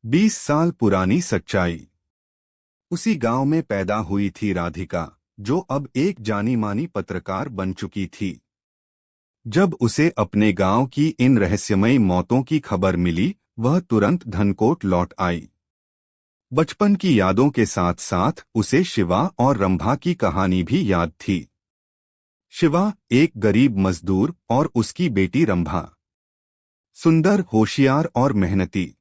20 साल पुरानी सच्चाई। उसी गांव में पैदा हुई थी राधिका, जो अब एक जानी मानी पत्रकार बन चुकी थी। जब उसे अपने गांव की इन रहस्यमयी मौतों की खबर मिली, वह तुरंत धनकोट लौट आई। बचपन की यादों के साथ साथ उसे शिवा और रंभा की कहानी भी याद थी। शिवा एक गरीब मजदूर और उसकी बेटी रंभा सुंदर, होशियार और मेहनती।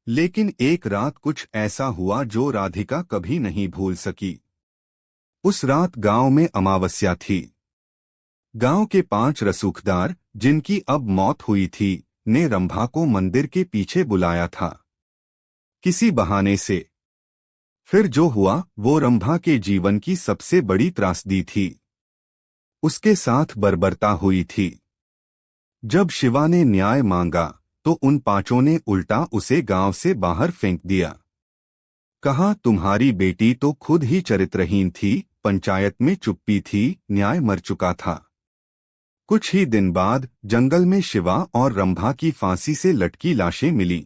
लेकिन एक रात कुछ ऐसा हुआ जो राधिका कभी नहीं भूल सकी। उस रात गांव में अमावस्या थी। गांव के 5 रसूखदार, जिनकी अब मौत हुई थी, ने रंभा को मंदिर के पीछे बुलाया था, किसी बहाने से। फिर जो हुआ वो रंभा के जीवन की सबसे बड़ी त्रासदी थी। उसके साथ बर्बरता हुई थी। जब शिवा ने न्याय मांगा तो उन 5 ने उल्टा उसे गांव से बाहर फेंक दिया। कहा, तुम्हारी बेटी तो खुद ही चरित्रहीन थी, पंचायत में चुप्पी थी, न्याय मर चुका था। कुछ ही दिन बाद जंगल में शिवा और रंभा की फांसी से लटकी लाशें मिली।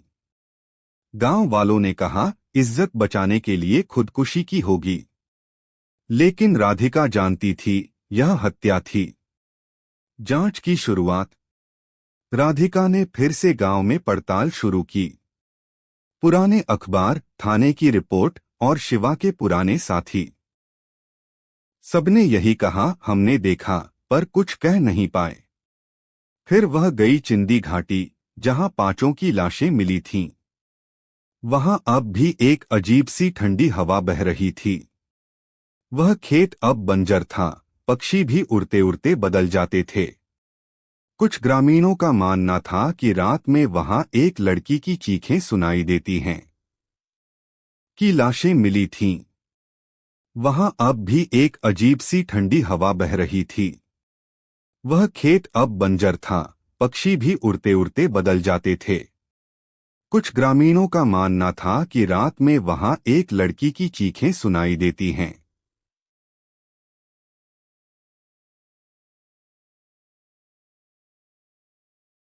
गांव वालों ने कहा, इज्जत बचाने के लिए खुदकुशी की होगी। लेकिन राधिका जानती थी, यह हत्या थी। जांच की शुरुआत। राधिका ने फिर से गांव में पड़ताल शुरू की। पुराने अखबार, थाने की रिपोर्ट और शिवा के पुराने साथी, सबने यही कहा, हमने देखा पर कुछ कह नहीं पाए। फिर वह गई चिंदी घाटी, जहां 5 की लाशें मिली थीं। वहां अब भी एक अजीब सी ठंडी हवा बह रही थी। वह खेत अब बंजर था, पक्षी भी उड़ते उड़ते बदल जाते थे। कुछ ग्रामीणों का मानना था कि रात में वहां एक लड़की की चीखें सुनाई देती हैं, कि लाशें मिली थीं। वहां अब भी एक अजीब सी ठंडी हवा बह रही थी। वह खेत अब बंजर था, पक्षी भी उड़ते उड़ते बदल जाते थे। कुछ ग्रामीणों का मानना था कि रात में वहां एक लड़की की चीखें सुनाई देती हैं,